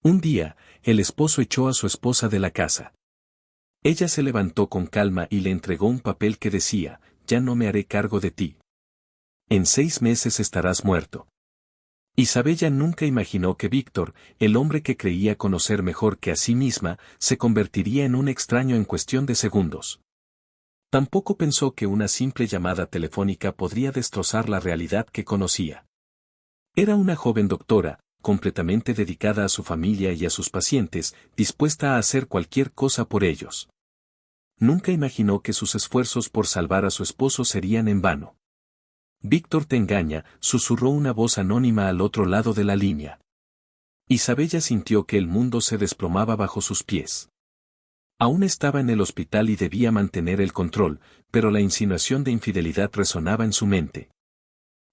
Un día, el esposo echó a su esposa de la casa. Ella se levantó con calma y le entregó un papel que decía, ya no me haré cargo de ti. En 6 meses estarás muerto. Isabella nunca imaginó que Víctor, el hombre que creía conocer mejor que a sí misma, se convertiría en un extraño en cuestión de segundos. Tampoco pensó que una simple llamada telefónica podría destrozar la realidad que conocía. Era una joven doctora, completamente dedicada a su familia y a sus pacientes, dispuesta a hacer cualquier cosa por ellos. Nunca imaginó que sus esfuerzos por salvar a su esposo serían en vano. Víctor te engaña, susurró una voz anónima al otro lado de la línea. Isabella sintió que el mundo se desplomaba bajo sus pies. Aún estaba en el hospital y debía mantener el control, pero la insinuación de infidelidad resonaba en su mente.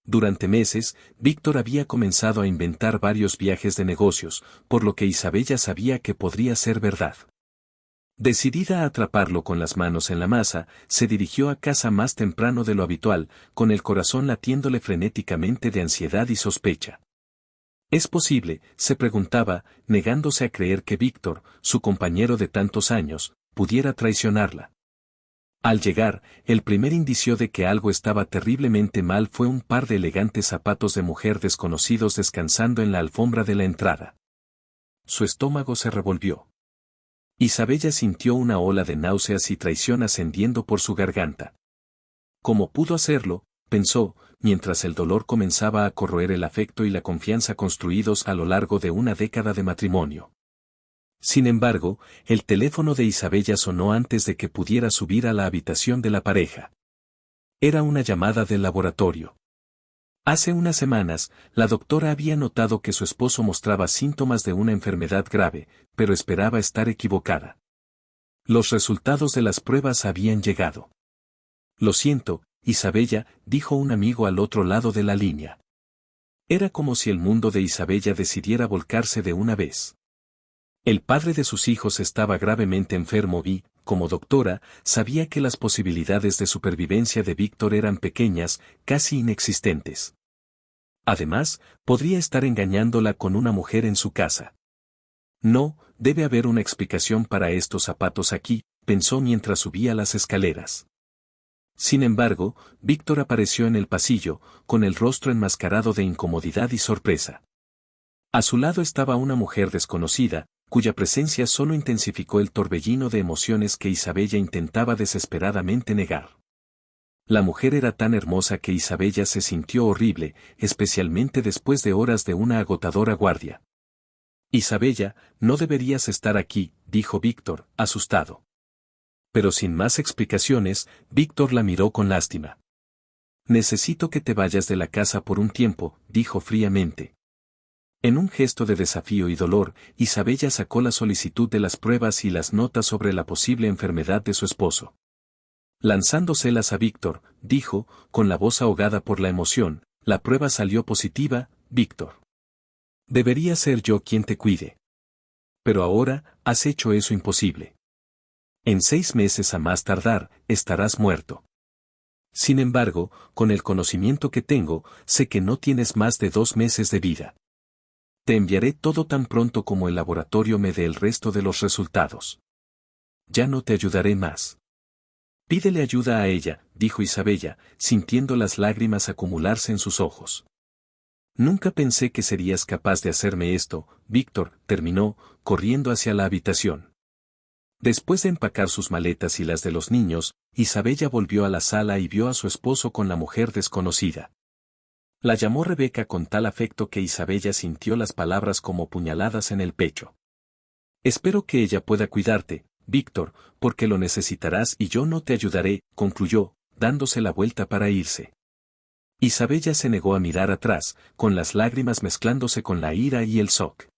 Durante meses, Víctor había comenzado a inventar varios viajes de negocios, por lo que Isabella sabía que podría ser verdad. Decidida a atraparlo con las manos en la masa, se dirigió a casa más temprano de lo habitual, con el corazón latiéndole frenéticamente de ansiedad y sospecha. ¿Es posible?, se preguntaba, negándose a creer que Víctor, su compañero de tantos años, pudiera traicionarla. Al llegar, el primer indicio de que algo estaba terriblemente mal fue un par de elegantes zapatos de mujer desconocidos descansando en la alfombra de la entrada. Su estómago se revolvió. Isabella sintió una ola de náuseas y traición ascendiendo por su garganta. ¿Cómo pudo hacerlo?, pensó, mientras el dolor comenzaba a corroer el afecto y la confianza construidos a lo largo de una década de matrimonio. Sin embargo, el teléfono de Isabella sonó antes de que pudiera subir a la habitación de la pareja. Era una llamada del laboratorio. Hace unas semanas, la doctora había notado que su esposo mostraba síntomas de una enfermedad grave, pero esperaba estar equivocada. Los resultados de las pruebas habían llegado. Lo siento, Isabella, dijo un amigo al otro lado de la línea. Era como si el mundo de Isabella decidiera volcarse de una vez. El padre de sus hijos estaba gravemente enfermo y, como doctora, sabía que las posibilidades de supervivencia de Víctor eran pequeñas, casi inexistentes. Además, podría estar engañándola con una mujer en su casa. No, debe haber una explicación para estos zapatos aquí, pensó mientras subía las escaleras. Sin embargo, Víctor apareció en el pasillo, con el rostro enmascarado de incomodidad y sorpresa. A su lado estaba una mujer desconocida, cuya presencia solo intensificó el torbellino de emociones que Isabella intentaba desesperadamente negar. La mujer era tan hermosa que Isabella se sintió horrible, especialmente después de horas de una agotadora guardia. Isabella, no deberías estar aquí, dijo Víctor, asustado. Pero sin más explicaciones, Víctor la miró con lástima. Necesito que te vayas de la casa por un tiempo, dijo fríamente. En un gesto de desafío y dolor, Isabella sacó la solicitud de las pruebas y las notas sobre la posible enfermedad de su esposo. Lanzándoselas a Víctor, dijo, con la voz ahogada por la emoción, la prueba salió positiva, Víctor. Debería ser yo quien te cuide. Pero ahora, has hecho eso imposible. En 6 meses a más tardar, estarás muerto. Sin embargo, con el conocimiento que tengo, sé que no tienes más de 2 meses de vida. Te enviaré todo tan pronto como el laboratorio me dé el resto de los resultados. Ya no te ayudaré más. Pídele ayuda a ella, dijo Isabella, sintiendo las lágrimas acumularse en sus ojos. Nunca pensé que serías capaz de hacerme esto, Víctor, terminó, corriendo hacia la habitación. Después de empacar sus maletas y las de los niños, Isabella volvió a la sala y vio a su esposo con la mujer desconocida. La llamó Rebeca con tal afecto que Isabella sintió las palabras como puñaladas en el pecho. Espero que ella pueda cuidarte, Víctor, porque lo necesitarás y yo no te ayudaré, concluyó, dándose la vuelta para irse. Isabella se negó a mirar atrás, con las lágrimas mezclándose con la ira y el shock.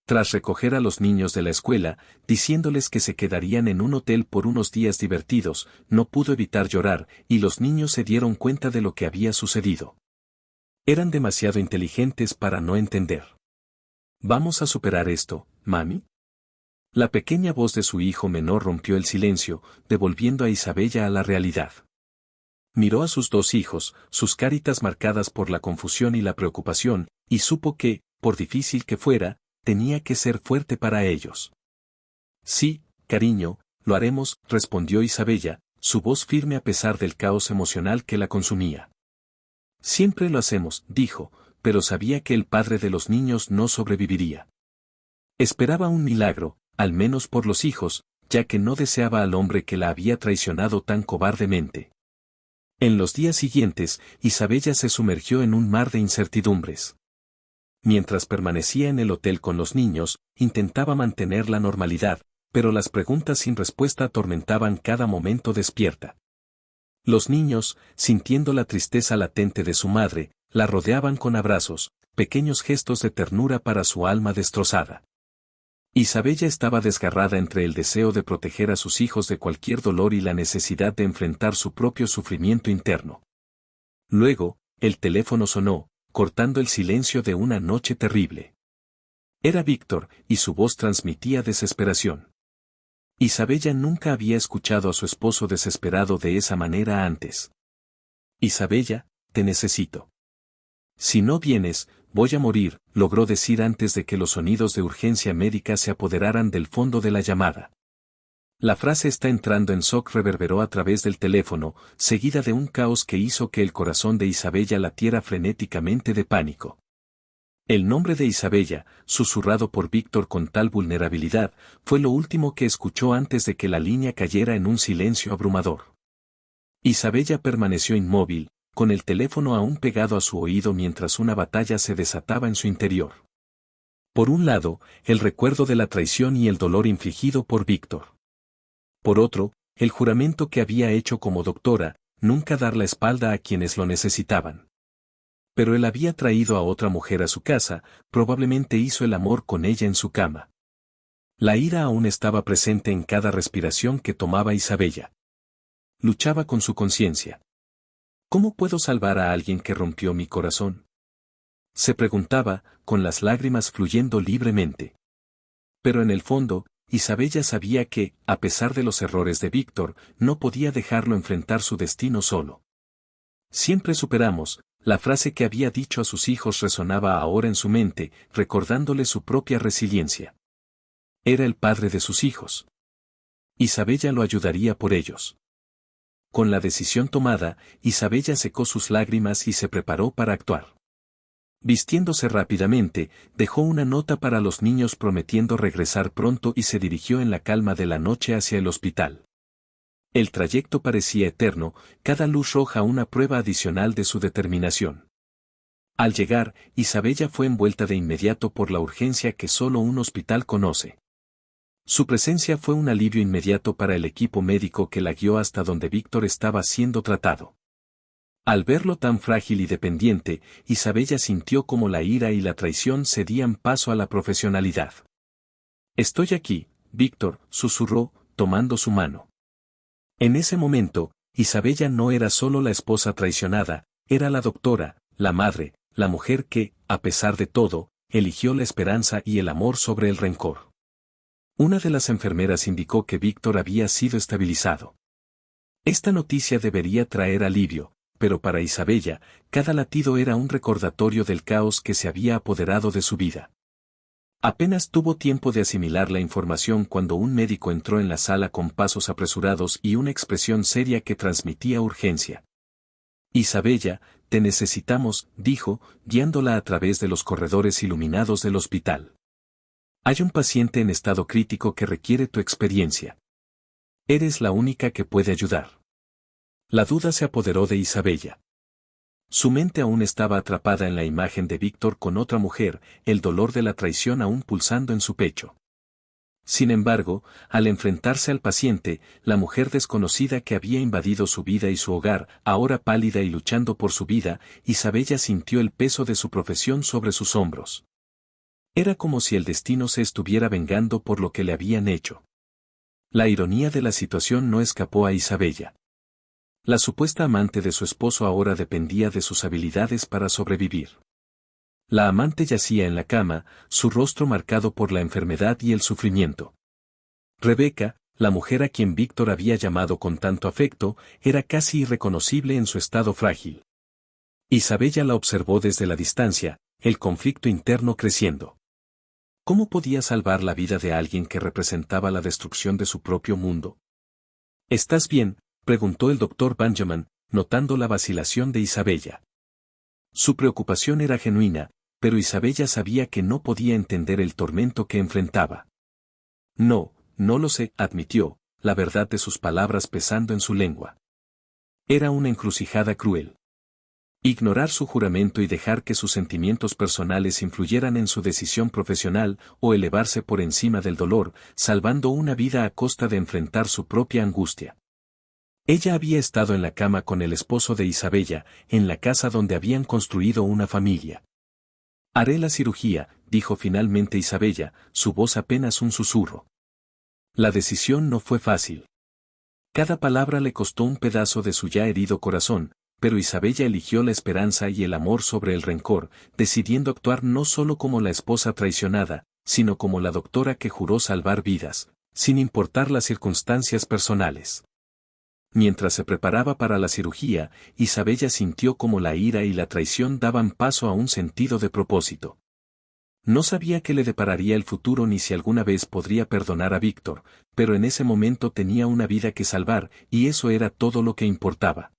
Tras recoger a los niños de la escuela, diciéndoles que se quedarían en un hotel por unos días divertidos, no pudo evitar llorar, y los niños se dieron cuenta de lo que había sucedido. Eran demasiado inteligentes para no entender. ¿Vamos a superar esto, mami? La pequeña voz de su hijo menor rompió el silencio, devolviendo a Isabella a la realidad. Miró a sus 2 hijos, sus caritas marcadas por la confusión y la preocupación, y supo que, por difícil que fuera, tenía que ser fuerte para ellos. Sí, cariño, lo haremos, respondió Isabella, su voz firme a pesar del caos emocional que la consumía. Siempre lo hacemos, dijo, pero sabía que el padre de los niños no sobreviviría. Esperaba un milagro, al menos por los hijos, ya que no deseaba al hombre que la había traicionado tan cobardemente. En los días siguientes, Isabella se sumergió en un mar de incertidumbres. Mientras permanecía en el hotel con los niños, intentaba mantener la normalidad, pero las preguntas sin respuesta atormentaban cada momento despierta. Los niños, sintiendo la tristeza latente de su madre, la rodeaban con abrazos, pequeños gestos de ternura para su alma destrozada. Isabella estaba desgarrada entre el deseo de proteger a sus hijos de cualquier dolor y la necesidad de enfrentar su propio sufrimiento interno. Luego, el teléfono sonó, cortando el silencio de una noche terrible. Era Víctor, y su voz transmitía desesperación. Isabella nunca había escuchado a su esposo desesperado de esa manera antes. Isabella, te necesito. Si no vienes, voy a morir, logró decir antes de que los sonidos de urgencia médica se apoderaran del fondo de la llamada. La frase está entrando en shock reverberó a través del teléfono, seguida de un caos que hizo que el corazón de Isabella latiera frenéticamente de pánico. El nombre de Isabella, susurrado por Víctor con tal vulnerabilidad, fue lo último que escuchó antes de que la línea cayera en un silencio abrumador. Isabella permaneció inmóvil, con el teléfono aún pegado a su oído mientras una batalla se desataba en su interior. Por un lado, el recuerdo de la traición y el dolor infligido por Víctor. Por otro, el juramento que había hecho como doctora, nunca dar la espalda a quienes lo necesitaban. Pero él había traído a otra mujer a su casa, probablemente hizo el amor con ella en su cama. La ira aún estaba presente en cada respiración que tomaba Isabella. Luchaba con su conciencia. ¿Cómo puedo salvar a alguien que rompió mi corazón? Se preguntaba, con las lágrimas fluyendo libremente. Pero en el fondo, Isabella sabía que, a pesar de los errores de Víctor, no podía dejarlo enfrentar su destino solo. Siempre superamos, la frase que había dicho a sus hijos resonaba ahora en su mente, recordándole su propia resiliencia. Era el padre de sus hijos. Isabella lo ayudaría por ellos. Con la decisión tomada, Isabella secó sus lágrimas y se preparó para actuar. Vistiéndose rápidamente, dejó una nota para los niños prometiendo regresar pronto y se dirigió en la calma de la noche hacia el hospital. El trayecto parecía eterno, cada luz roja una prueba adicional de su determinación. Al llegar, Isabella fue envuelta de inmediato por la urgencia que solo un hospital conoce. Su presencia fue un alivio inmediato para el equipo médico que la guió hasta donde Víctor estaba siendo tratado. Al verlo tan frágil y dependiente, Isabella sintió como la ira y la traición cedían paso a la profesionalidad. «Estoy aquí, Víctor», susurró, tomando su mano. En ese momento, Isabella no era solo la esposa traicionada, era la doctora, la madre, la mujer que, a pesar de todo, eligió la esperanza y el amor sobre el rencor. Una de las enfermeras indicó que Víctor había sido estabilizado. Esta noticia debería traer alivio, pero para Isabella, cada latido era un recordatorio del caos que se había apoderado de su vida. Apenas tuvo tiempo de asimilar la información cuando un médico entró en la sala con pasos apresurados y una expresión seria que transmitía urgencia. «Isabella, te necesitamos», dijo, guiándola a través de los corredores iluminados del hospital. «Hay un paciente en estado crítico que requiere tu experiencia. Eres la única que puede ayudar». La duda se apoderó de Isabella. Su mente aún estaba atrapada en la imagen de Víctor con otra mujer, el dolor de la traición aún pulsando en su pecho. Sin embargo, al enfrentarse al paciente, la mujer desconocida que había invadido su vida y su hogar, ahora pálida y luchando por su vida, Isabella sintió el peso de su profesión sobre sus hombros. Era como si el destino se estuviera vengando por lo que le habían hecho. La ironía de la situación no escapó a Isabella. La supuesta amante de su esposo ahora dependía de sus habilidades para sobrevivir. La amante yacía en la cama, su rostro marcado por la enfermedad y el sufrimiento. Rebeca, la mujer a quien Víctor había llamado con tanto afecto, era casi irreconocible en su estado frágil. Isabella la observó desde la distancia, el conflicto interno creciendo. ¿Cómo podía salvar la vida de alguien que representaba la destrucción de su propio mundo? ¿Estás bien?, preguntó el doctor Benjamin, notando la vacilación de Isabella. Su preocupación era genuina, pero Isabella sabía que no podía entender el tormento que enfrentaba. No, no lo sé, admitió, la verdad de sus palabras pesando en su lengua. Era una encrucijada cruel. Ignorar su juramento y dejar que sus sentimientos personales influyeran en su decisión profesional, o elevarse por encima del dolor, salvando una vida a costa de enfrentar su propia angustia. Ella había estado en la cama con el esposo de Isabella, en la casa donde habían construido una familia. Haré la cirugía, dijo finalmente Isabella, su voz apenas un susurro. La decisión no fue fácil. Cada palabra le costó un pedazo de su ya herido corazón, pero Isabella eligió la esperanza y el amor sobre el rencor, decidiendo actuar no solo como la esposa traicionada, sino como la doctora que juró salvar vidas, sin importar las circunstancias personales. Mientras se preparaba para la cirugía, Isabella sintió como la ira y la traición daban paso a un sentido de propósito. No sabía qué le depararía el futuro ni si alguna vez podría perdonar a Víctor, pero en ese momento tenía una vida que salvar, y eso era todo lo que importaba.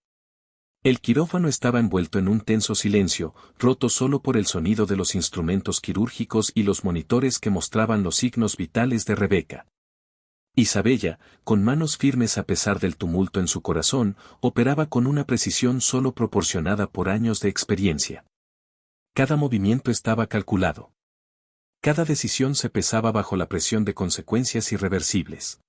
El quirófano estaba envuelto en un tenso silencio, roto solo por el sonido de los instrumentos quirúrgicos y los monitores que mostraban los signos vitales de Rebeca. Isabella, con manos firmes a pesar del tumulto en su corazón, operaba con una precisión solo proporcionada por años de experiencia. Cada movimiento estaba calculado. Cada decisión se pesaba bajo la presión de consecuencias irreversibles.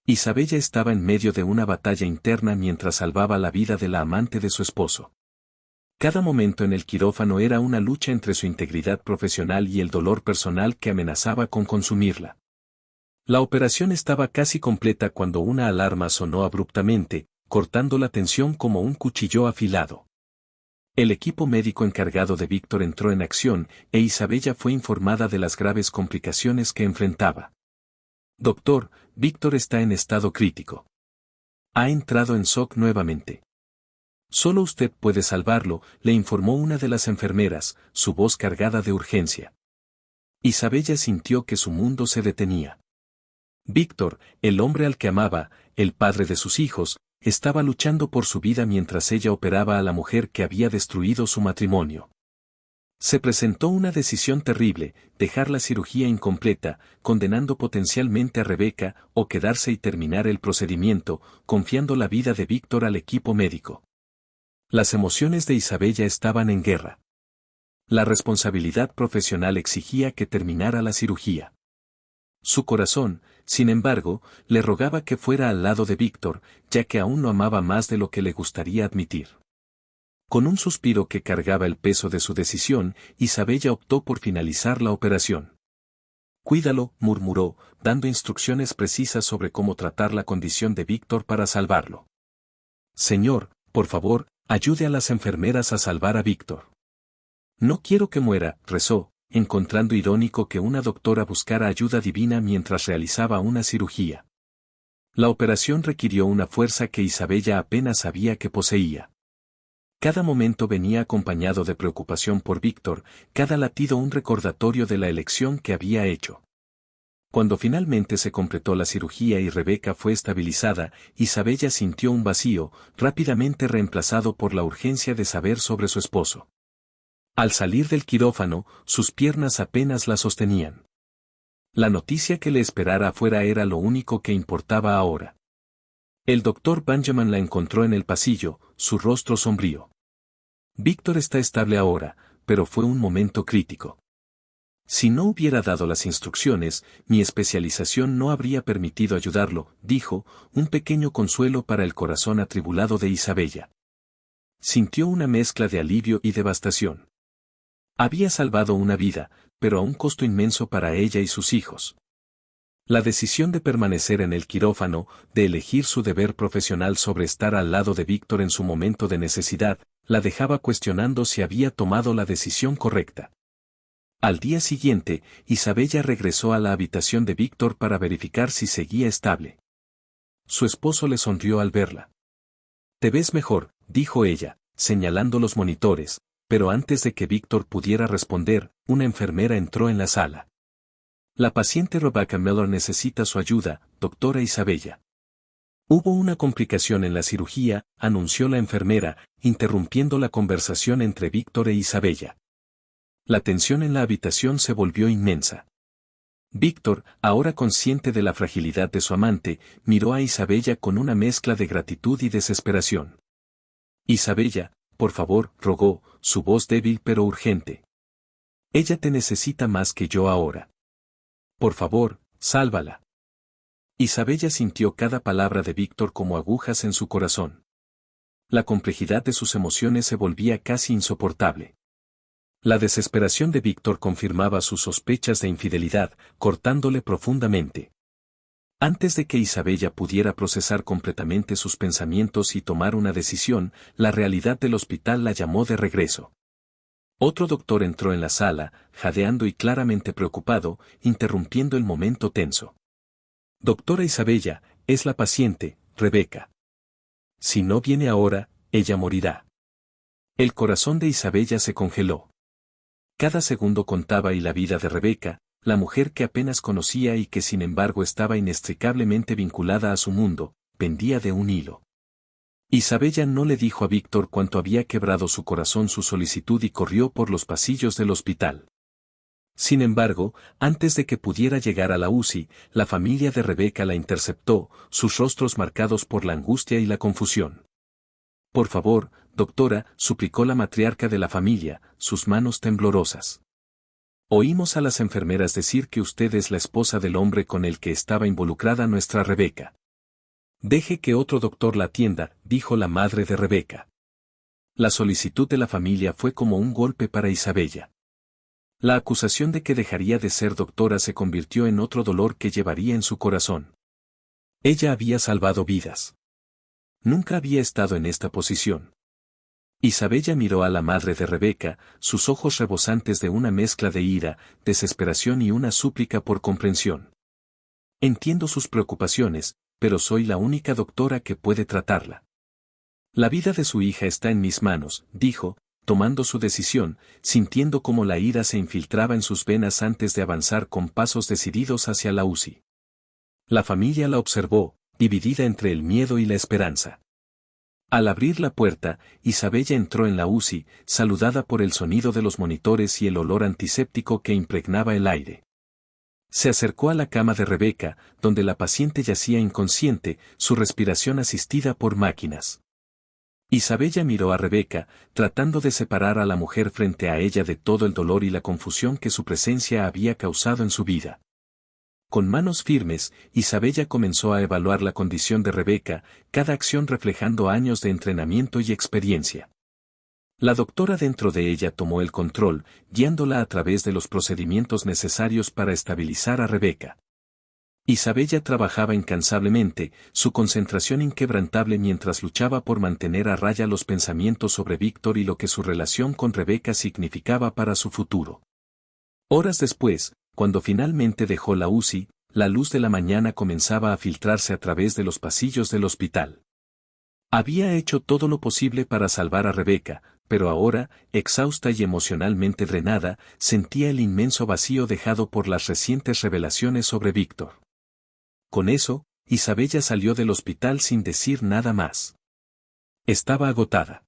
Isabella estaba en medio de una batalla interna mientras salvaba la vida de la amante de su esposo. Cada momento en el quirófano era una lucha entre su integridad profesional y el dolor personal que amenazaba con consumirla. La operación estaba casi completa cuando una alarma sonó abruptamente, cortando la tensión como un cuchillo afilado. El equipo médico encargado de Víctor entró en acción, e Isabella fue informada de las graves complicaciones que enfrentaba. Doctor, Víctor está en estado crítico. Ha entrado en shock nuevamente. Solo usted puede salvarlo, le informó una de las enfermeras, su voz cargada de urgencia. Isabella sintió que su mundo se detenía. Víctor, el hombre al que amaba, el padre de sus hijos, estaba luchando por su vida mientras ella operaba a la mujer que había destruido su matrimonio. Se presentó una decisión terrible, dejar la cirugía incompleta, condenando potencialmente a Rebeca, o quedarse y terminar el procedimiento, confiando la vida de Víctor al equipo médico. Las emociones de Isabella estaban en guerra. La responsabilidad profesional exigía que terminara la cirugía. Su corazón, sin embargo, le rogaba que fuera al lado de Víctor, ya que aún lo amaba más de lo que le gustaría admitir. Con un suspiro que cargaba el peso de su decisión, Isabella optó por finalizar la operación. Cuídalo, murmuró, dando instrucciones precisas sobre cómo tratar la condición de Víctor para salvarlo. Señor, por favor, ayude a las enfermeras a salvar a Víctor. No quiero que muera, rezó, encontrando irónico que una doctora buscara ayuda divina mientras realizaba una cirugía. La operación requirió una fuerza que Isabella apenas sabía que poseía. Cada momento venía acompañado de preocupación por Víctor, cada latido un recordatorio de la elección que había hecho. Cuando finalmente se completó la cirugía y Rebeca fue estabilizada, Isabella sintió un vacío, rápidamente reemplazado por la urgencia de saber sobre su esposo. Al salir del quirófano, sus piernas apenas la sostenían. La noticia que le esperara afuera era lo único que importaba ahora. El doctor Benjamin la encontró en el pasillo, su rostro sombrío. Víctor está estable ahora, pero fue un momento crítico. Si no hubiera dado las instrucciones, mi especialización no habría permitido ayudarlo, dijo, un pequeño consuelo para el corazón atribulado de Isabella. Sintió una mezcla de alivio y devastación. Había salvado una vida, pero a un costo inmenso para ella y sus hijos. La decisión de permanecer en el quirófano, de elegir su deber profesional sobre estar al lado de Víctor en su momento de necesidad, la dejaba cuestionando si había tomado la decisión correcta. Al día siguiente, Isabella regresó a la habitación de Víctor para verificar si seguía estable. Su esposo le sonrió al verla. «Te ves mejor», dijo ella, señalando los monitores, pero antes de que Víctor pudiera responder, una enfermera entró en la sala. La paciente Rebecca Mellor necesita su ayuda, doctora Isabella. Hubo una complicación en la cirugía, anunció la enfermera, interrumpiendo la conversación entre Víctor e Isabella. La tensión en la habitación se volvió inmensa. Víctor, ahora consciente de la fragilidad de su amante, miró a Isabella con una mezcla de gratitud y desesperación. Isabella, por favor, rogó, su voz débil pero urgente. Ella te necesita más que yo ahora. Por favor, sálvala. Isabella sintió cada palabra de Víctor como agujas en su corazón. La complejidad de sus emociones se volvía casi insoportable. La desesperación de Víctor confirmaba sus sospechas de infidelidad, cortándole profundamente. Antes de que Isabella pudiera procesar completamente sus pensamientos y tomar una decisión, la realidad del hospital la llamó de regreso. Otro doctor entró en la sala, jadeando y claramente preocupado, interrumpiendo el momento tenso. Doctora Isabella, es la paciente, Rebecca. Si no viene ahora, ella morirá. El corazón de Isabella se congeló. Cada segundo contaba y la vida de Rebecca, la mujer que apenas conocía y que sin embargo estaba inextricablemente vinculada a su mundo, pendía de un hilo. Isabella no le dijo a Víctor cuánto había quebrado su corazón su solicitud y corrió por los pasillos del hospital. Sin embargo, antes de que pudiera llegar a la UCI, la familia de Rebecca la interceptó, sus rostros marcados por la angustia y la confusión. Por favor, doctora, suplicó la matriarca de la familia, sus manos temblorosas. Oímos a las enfermeras decir que usted es la esposa del hombre con el que estaba involucrada nuestra Rebecca. Deje que otro doctor la atienda, dijo la madre de Rebecca. La solicitud de la familia fue como un golpe para Isabella. La acusación de que dejaría de ser doctora se convirtió en otro dolor que llevaría en su corazón. Ella había salvado vidas. Nunca había estado en esta posición. Isabella miró a la madre de Rebecca, sus ojos rebosantes de una mezcla de ira, desesperación y una súplica por comprensión. Entiendo sus preocupaciones, pero soy la única doctora que puede tratarla. La vida de su hija está en mis manos, dijo, tomando su decisión, sintiendo cómo la ira se infiltraba en sus venas antes de avanzar con pasos decididos hacia la UCI. La familia la observó, dividida entre el miedo y la esperanza. Al abrir la puerta, Isabella entró en la UCI, saludada por el sonido de los monitores y el olor antiséptico que impregnaba el aire. Se acercó a la cama de Rebecca, donde la paciente yacía inconsciente, su respiración asistida por máquinas. Isabella miró a Rebecca, tratando de separar a la mujer frente a ella de todo el dolor y la confusión que su presencia había causado en su vida. Con manos firmes, Isabella comenzó a evaluar la condición de Rebecca, cada acción reflejando años de entrenamiento y experiencia. La doctora dentro de ella tomó el control, guiándola a través de los procedimientos necesarios para estabilizar a Rebecca. Isabella trabajaba incansablemente, su concentración inquebrantable mientras luchaba por mantener a raya los pensamientos sobre Víctor y lo que su relación con Rebecca significaba para su futuro. Horas después, cuando finalmente dejó la UCI, la luz de la mañana comenzaba a filtrarse a través de los pasillos del hospital. Había hecho todo lo posible para salvar a Rebecca, pero ahora, exhausta y emocionalmente drenada, sentía el inmenso vacío dejado por las recientes revelaciones sobre Víctor. Con eso, Isabella salió del hospital sin decir nada más. Estaba agotada.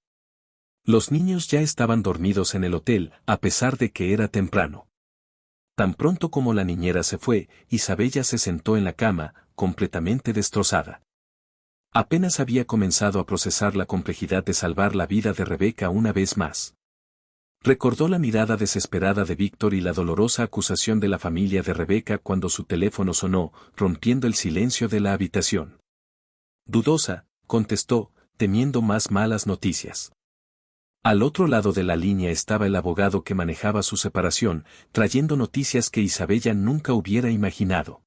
Los niños ya estaban dormidos en el hotel, a pesar de que era temprano. Tan pronto como la niñera se fue, Isabella se sentó en la cama, completamente destrozada. Apenas había comenzado a procesar la complejidad de salvar la vida de Rebecca una vez más. Recordó la mirada desesperada de Víctor y la dolorosa acusación de la familia de Rebecca cuando su teléfono sonó, rompiendo el silencio de la habitación. Dudosa, contestó, temiendo más malas noticias. Al otro lado de la línea estaba el abogado que manejaba su separación, trayendo noticias que Isabella nunca hubiera imaginado.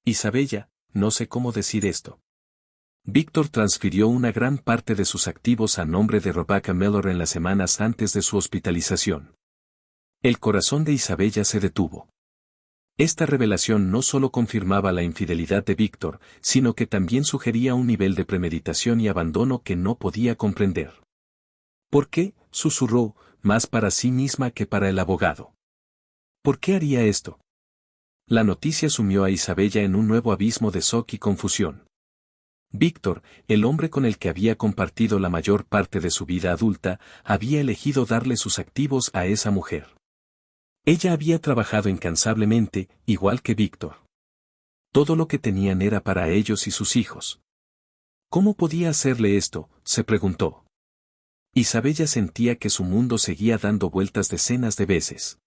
Isabella, no sé cómo decir esto. Víctor transfirió una gran parte de sus activos a nombre de Rebecca Mellor en las semanas antes de su hospitalización. El corazón de Isabella se detuvo. Esta revelación no solo confirmaba la infidelidad de Víctor, sino que también sugería un nivel de premeditación y abandono que no podía comprender. ¿Por qué?, susurró, más para sí misma que para el abogado. ¿Por qué haría esto? La noticia sumió a Isabella en un nuevo abismo de shock y confusión. Víctor, el hombre con el que había compartido la mayor parte de su vida adulta, había elegido darle sus activos a esa mujer. Ella había trabajado incansablemente, igual que Víctor. Todo lo que tenían era para ellos y sus hijos. ¿Cómo podía hacerle esto?, se preguntó. Isabella sentía que su mundo seguía dando vueltas decenas de veces.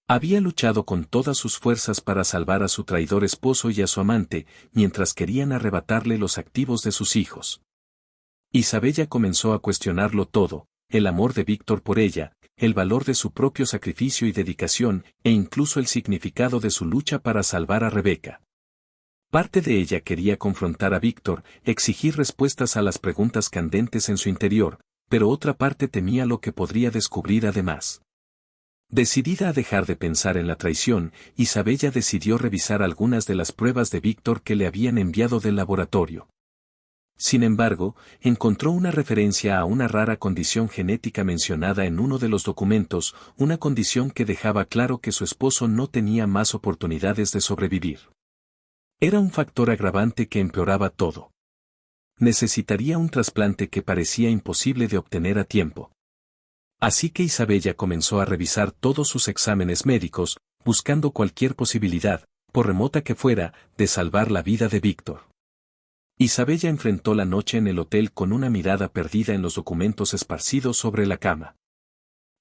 Había luchado con todas sus fuerzas para salvar a su traidor esposo y a su amante, mientras querían arrebatarle los activos de sus hijos. Isabella comenzó a cuestionarlo todo, el amor de Víctor por ella, el valor de su propio sacrificio y dedicación, e incluso el significado de su lucha para salvar a Rebeca. Parte de ella quería confrontar a Víctor, exigir respuestas a las preguntas candentes en su interior, pero otra parte temía lo que podría descubrir además. Decidida a dejar de pensar en la traición, Isabella decidió revisar algunas de las pruebas de Víctor que le habían enviado del laboratorio. Sin embargo, encontró una referencia a una rara condición genética mencionada en uno de los documentos, una condición que dejaba claro que su esposo no tenía más oportunidades de sobrevivir. Era un factor agravante que empeoraba todo. Necesitaría un trasplante que parecía imposible de obtener a tiempo. Así que Isabella comenzó a revisar todos sus exámenes médicos, buscando cualquier posibilidad, por remota que fuera, de salvar la vida de Víctor. Isabella enfrentó la noche en el hotel con una mirada perdida en los documentos esparcidos sobre la cama.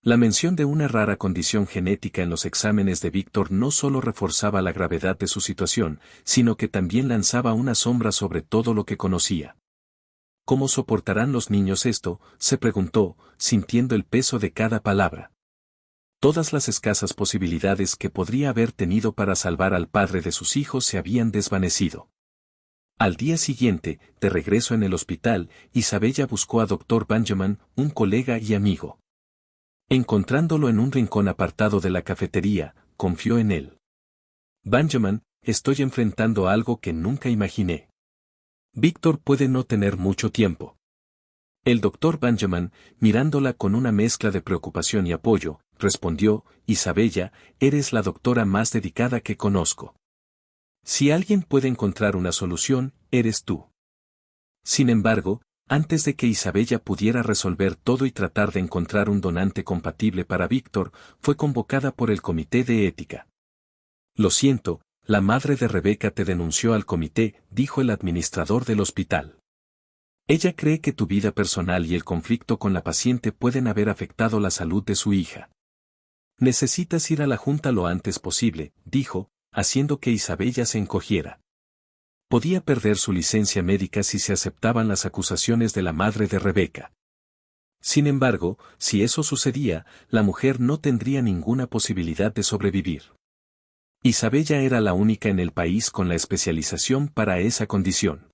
La mención de una rara condición genética en los exámenes de Víctor no solo reforzaba la gravedad de su situación, sino que también lanzaba una sombra sobre todo lo que conocía. ¿Cómo soportarán los niños esto?, se preguntó, sintiendo el peso de cada palabra. Todas las escasas posibilidades que podría haber tenido para salvar al padre de sus hijos se habían desvanecido. Al día siguiente, de regreso en el hospital, Isabella buscó a Dr. Benjamin, un colega y amigo. Encontrándolo en un rincón apartado de la cafetería, confió en él. Benjamin, estoy enfrentando algo que nunca imaginé. Víctor puede no tener mucho tiempo. El doctor Benjamin, mirándola con una mezcla de preocupación y apoyo, respondió, Isabella, eres la doctora más dedicada que conozco. Si alguien puede encontrar una solución, eres tú. Sin embargo, antes de que Isabella pudiera resolver todo y tratar de encontrar un donante compatible para Víctor, fue convocada por el comité de ética. Lo siento, la madre de Rebeca te denunció al comité, dijo el administrador del hospital. Ella cree que tu vida personal y el conflicto con la paciente pueden haber afectado la salud de su hija. Necesitas ir a la junta lo antes posible, dijo, haciendo que Isabella se encogiera. Podía perder su licencia médica si se aceptaban las acusaciones de la madre de Rebeca. Sin embargo, si eso sucedía, la mujer no tendría ninguna posibilidad de sobrevivir. Isabella era la única en el país con la especialización para esa condición.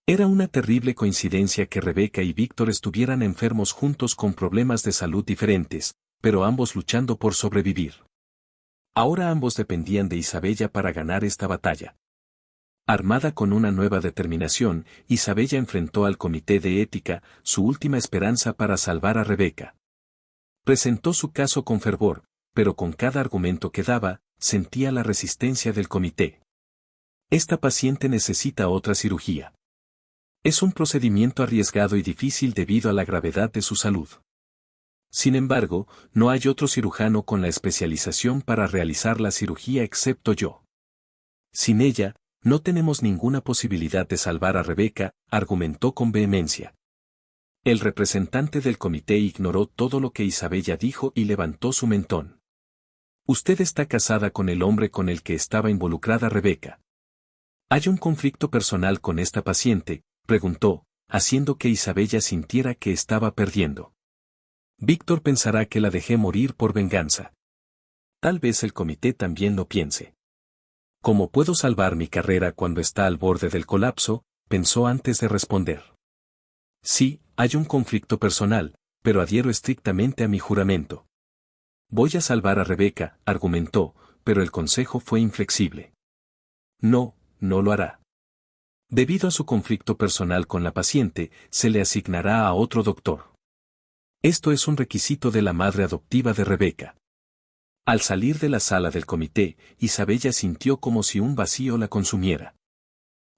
Era una terrible coincidencia que Rebeca y Víctor estuvieran enfermos juntos con problemas de salud diferentes, pero ambos luchando por sobrevivir. Ahora ambos dependían de Isabella para ganar esta batalla. Armada con una nueva determinación, Isabella enfrentó al comité de ética, su última esperanza para salvar a Rebeca. Presentó su caso con fervor, pero con cada argumento que daba, sentía la resistencia del comité. Esta paciente necesita otra cirugía. Es un procedimiento arriesgado y difícil debido a la gravedad de su salud. Sin embargo, no hay otro cirujano con la especialización para realizar la cirugía excepto yo. Sin ella, no tenemos ninguna posibilidad de salvar a Rebeca, argumentó con vehemencia. El representante del comité ignoró todo lo que Isabella dijo y levantó su mentón. Usted está casada con el hombre con el que estaba involucrada Rebeca. ¿Hay un conflicto personal con esta paciente?, preguntó, haciendo que Isabella sintiera que estaba perdiendo. Víctor pensará que la dejé morir por venganza. Tal vez el comité también lo piense. ¿Cómo puedo salvar mi carrera cuando está al borde del colapso?, pensó antes de responder. Sí, hay un conflicto personal, pero adhiero estrictamente a mi juramento. Voy a salvar a Rebeca, argumentó, pero el consejo fue inflexible. No, no lo hará. Debido a su conflicto personal con la paciente, se le asignará a otro doctor. Esto es un requisito de la madre adoptiva de Rebeca. Al salir de la sala del comité, Isabella sintió como si un vacío la consumiera.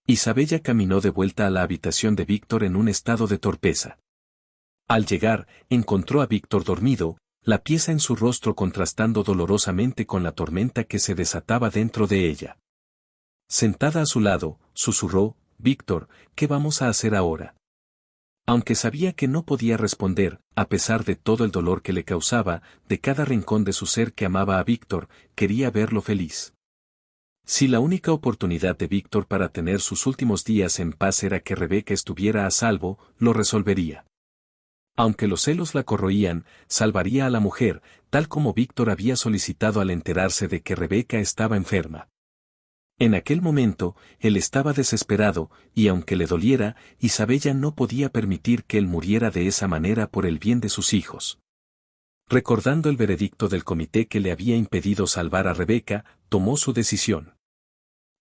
Isabella caminó de vuelta a la habitación de Víctor en un estado de torpeza. Al llegar, encontró a Víctor dormido, la pieza en su rostro contrastando dolorosamente con la tormenta que se desataba dentro de ella. Sentada a su lado, susurró: «Víctor, ¿qué vamos a hacer ahora?». Aunque sabía que no podía responder, a pesar de todo el dolor que le causaba, de cada rincón de su ser que amaba a Víctor, quería verlo feliz. Si la única oportunidad de Víctor para tener sus últimos días en paz era que Rebeca estuviera a salvo, lo resolvería. Aunque los celos la corroían, salvaría a la mujer, tal como Víctor había solicitado al enterarse de que Rebeca estaba enferma. En aquel momento, él estaba desesperado, y aunque le doliera, Isabella no podía permitir que él muriera de esa manera por el bien de sus hijos. Recordando el veredicto del comité que le había impedido salvar a Rebeca, tomó su decisión.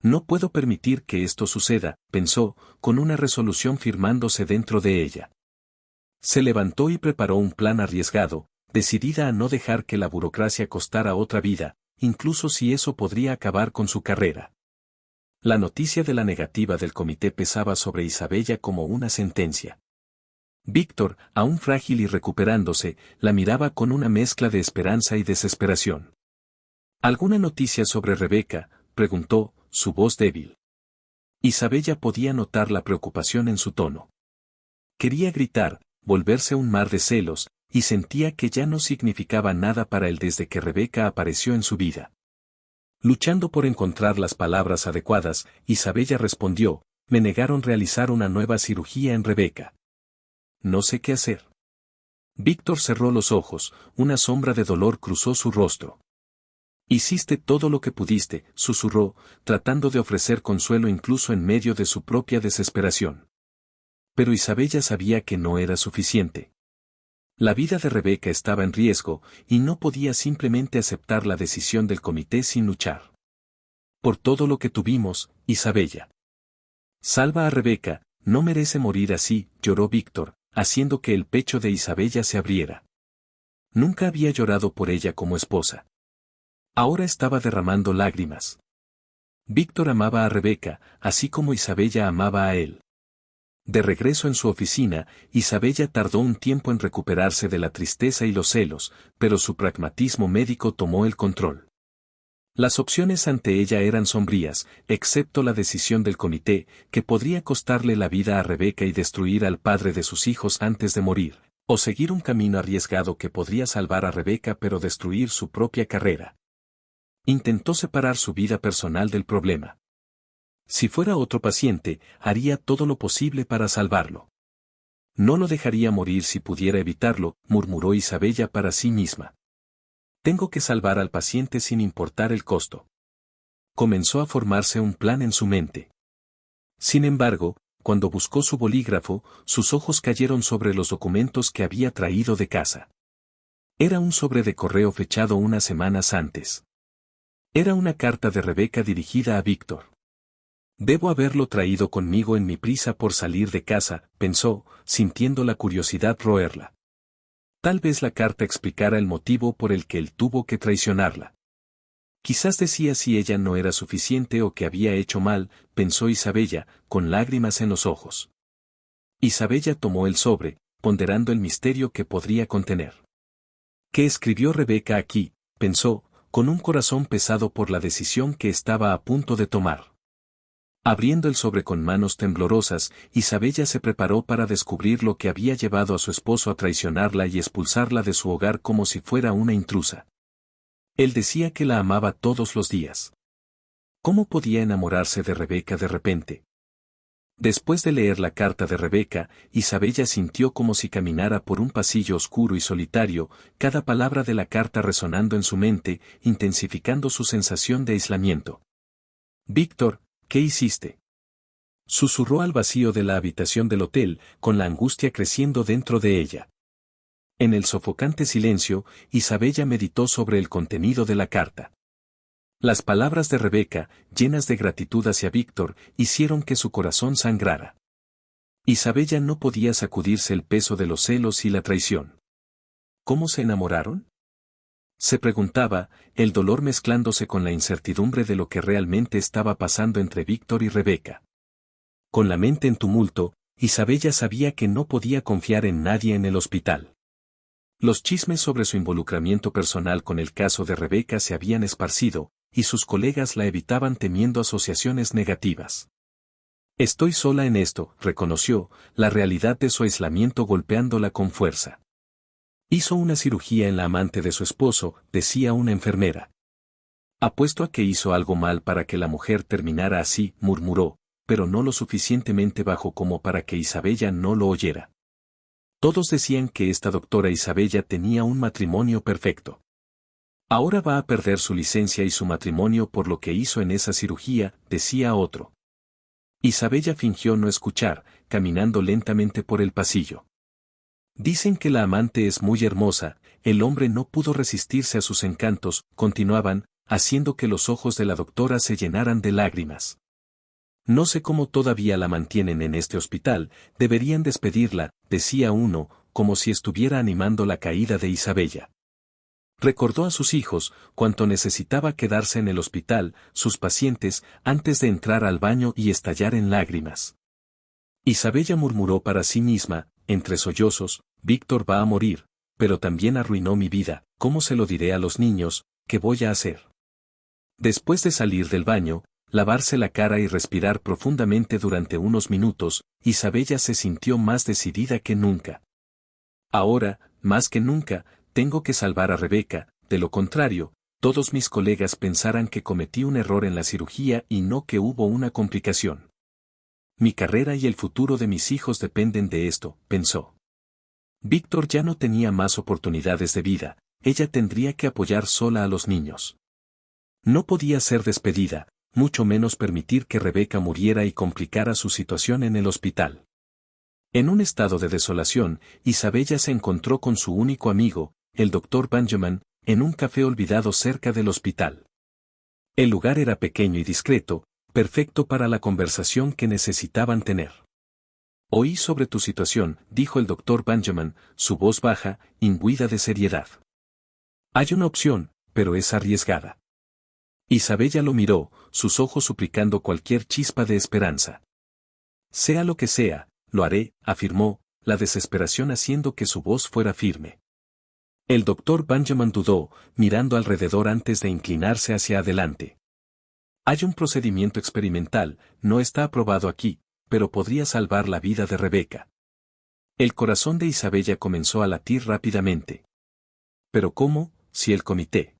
«No puedo permitir que esto suceda», pensó, con una resolución firmándose dentro de ella. Se levantó y preparó un plan arriesgado, decidida a no dejar que la burocracia costara otra vida, incluso si eso podría acabar con su carrera. La noticia de la negativa del comité pesaba sobre Isabella como una sentencia. Víctor, aún frágil y recuperándose, la miraba con una mezcla de esperanza y desesperación. «¿Alguna noticia sobre Rebeca?», preguntó, su voz débil. Isabella podía notar la preocupación en su tono. Quería gritar, volverse un mar de celos, y sentía que ya no significaba nada para él desde que Rebeca apareció en su vida. Luchando por encontrar las palabras adecuadas, Isabella respondió: «Me negaron realizar una nueva cirugía en Rebeca. No sé qué hacer». Víctor cerró los ojos, una sombra de dolor cruzó su rostro. «Hiciste todo lo que pudiste», susurró, tratando de ofrecer consuelo incluso en medio de su propia desesperación. Pero Isabella sabía que no era suficiente. La vida de Rebeca estaba en riesgo, y no podía simplemente aceptar la decisión del comité sin luchar. «Por todo lo que tuvimos, Isabella. Salva a Rebeca, no merece morir así», lloró Víctor, haciendo que el pecho de Isabella se abriera. Nunca había llorado por ella como esposa. Ahora estaba derramando lágrimas. Víctor amaba a Rebeca, así como Isabella amaba a él. De regreso en su oficina, Isabella tardó un tiempo en recuperarse de la tristeza y los celos, pero su pragmatismo médico tomó el control. Las opciones ante ella eran sombrías, excepto la decisión del comité, que podría costarle la vida a Rebeca y destruir al padre de sus hijos antes de morir, o seguir un camino arriesgado que podría salvar a Rebeca pero destruir su propia carrera. Intentó separar su vida personal del problema. Si fuera otro paciente, haría todo lo posible para salvarlo. No lo dejaría morir si pudiera evitarlo, murmuró Isabella para sí misma. Tengo que salvar al paciente sin importar el costo. Comenzó a formarse un plan en su mente. Sin embargo, cuando buscó su bolígrafo, sus ojos cayeron sobre los documentos que había traído de casa. Era un sobre de correo fechado unas semanas antes. Era una carta de Rebeca dirigida a Víctor. Debo haberlo traído conmigo en mi prisa por salir de casa, pensó, sintiendo la curiosidad roerla. Tal vez la carta explicara el motivo por el que él tuvo que traicionarla. Quizás decía si ella no era suficiente o que había hecho mal, pensó Isabella, con lágrimas en los ojos. Isabella tomó el sobre, ponderando el misterio que podría contener. ¿Qué escribió Rebeca aquí?, pensó, con un corazón pesado por la decisión que estaba a punto de tomar. Abriendo el sobre con manos temblorosas, Isabella se preparó para descubrir lo que había llevado a su esposo a traicionarla y expulsarla de su hogar como si fuera una intrusa. Él decía que la amaba todos los días. ¿Cómo podía enamorarse de Rebeca de repente? Después de leer la carta de Rebeca, Isabella sintió como si caminara por un pasillo oscuro y solitario, cada palabra de la carta resonando en su mente, intensificando su sensación de aislamiento. «Víctor, ¿qué hiciste?», susurró al vacío de la habitación del hotel, con la angustia creciendo dentro de ella. En el sofocante silencio, Isabella meditó sobre el contenido de la carta. Las palabras de Rebeca, llenas de gratitud hacia Víctor, hicieron que su corazón sangrara. Isabella no podía sacudirse el peso de los celos y la traición. ¿Cómo se enamoraron? Se preguntaba, el dolor mezclándose con la incertidumbre de lo que realmente estaba pasando entre Víctor y Rebeca. Con la mente en tumulto, Isabella sabía que no podía confiar en nadie en el hospital. Los chismes sobre su involucramiento personal con el caso de Rebeca se habían esparcido, y sus colegas la evitaban temiendo asociaciones negativas. Estoy sola en esto, reconoció, la realidad de su aislamiento golpeándola con fuerza. Hizo una cirugía en la amante de su esposo, decía una enfermera. Apuesto a que hizo algo mal para que la mujer terminara así, murmuró, pero no lo suficientemente bajo como para que Isabella no lo oyera. Todos decían que esta doctora Isabella tenía un matrimonio perfecto. Ahora va a perder su licencia y su matrimonio por lo que hizo en esa cirugía, decía otro. Isabella fingió no escuchar, caminando lentamente por el pasillo. Dicen que la amante es muy hermosa, el hombre no pudo resistirse a sus encantos, continuaban, haciendo que los ojos de la doctora se llenaran de lágrimas. No sé cómo todavía la mantienen en este hospital, deberían despedirla, decía uno, como si estuviera animando la caída de Isabella. Recordó a sus hijos, cuánto necesitaba quedarse en el hospital, sus pacientes, antes de entrar al baño y estallar en lágrimas. Isabella murmuró para sí misma, entre sollozos, Víctor va a morir, pero también arruinó mi vida, ¿cómo se lo diré a los niños? ¿Qué voy a hacer? Después de salir del baño, lavarse la cara y respirar profundamente durante unos minutos, Isabella se sintió más decidida que nunca. Ahora, más que nunca, tengo que salvar a Rebeca, de lo contrario, todos mis colegas pensarán que cometí un error en la cirugía y no que hubo una complicación. Mi carrera y el futuro de mis hijos dependen de esto, pensó. Víctor ya no tenía más oportunidades de vida, ella tendría que apoyar sola a los niños. No podía ser despedida, mucho menos permitir que Rebeca muriera y complicara su situación en el hospital. En un estado de desolación, Isabella se encontró con su único amigo, el doctor Benjamin, en un café olvidado cerca del hospital. El lugar era pequeño y discreto, perfecto para la conversación que necesitaban tener. Oí sobre tu situación, dijo el doctor Benjamin, su voz baja, imbuida de seriedad. Hay una opción, pero es arriesgada. Isabella lo miró, sus ojos suplicando cualquier chispa de esperanza. Sea lo que sea, lo haré, afirmó, la desesperación haciendo que su voz fuera firme. El doctor Benjamin dudó, mirando alrededor antes de inclinarse hacia adelante. Hay un procedimiento experimental, no está aprobado aquí, pero podría salvar la vida de Rebeca. El corazón de Isabella comenzó a latir rápidamente. ¿Pero cómo, si el comité?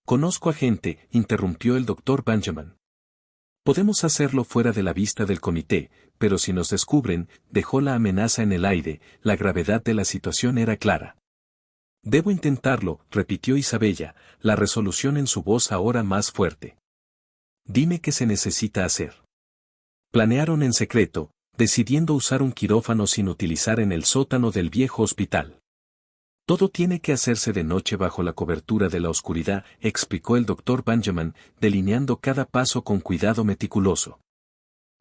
Conozco a gente, interrumpió el doctor Benjamin. Podemos hacerlo fuera de la vista del comité, pero si nos descubren, dejó la amenaza en el aire, la gravedad de la situación era clara. Debo intentarlo, repitió Isabella, la resolución en su voz ahora más fuerte. Dime qué se necesita hacer. Planearon en secreto, decidiendo usar un quirófano sin utilizar en el sótano del viejo hospital. Todo tiene que hacerse de noche bajo la cobertura de la oscuridad, explicó el doctor Benjamin, delineando cada paso con cuidado meticuloso.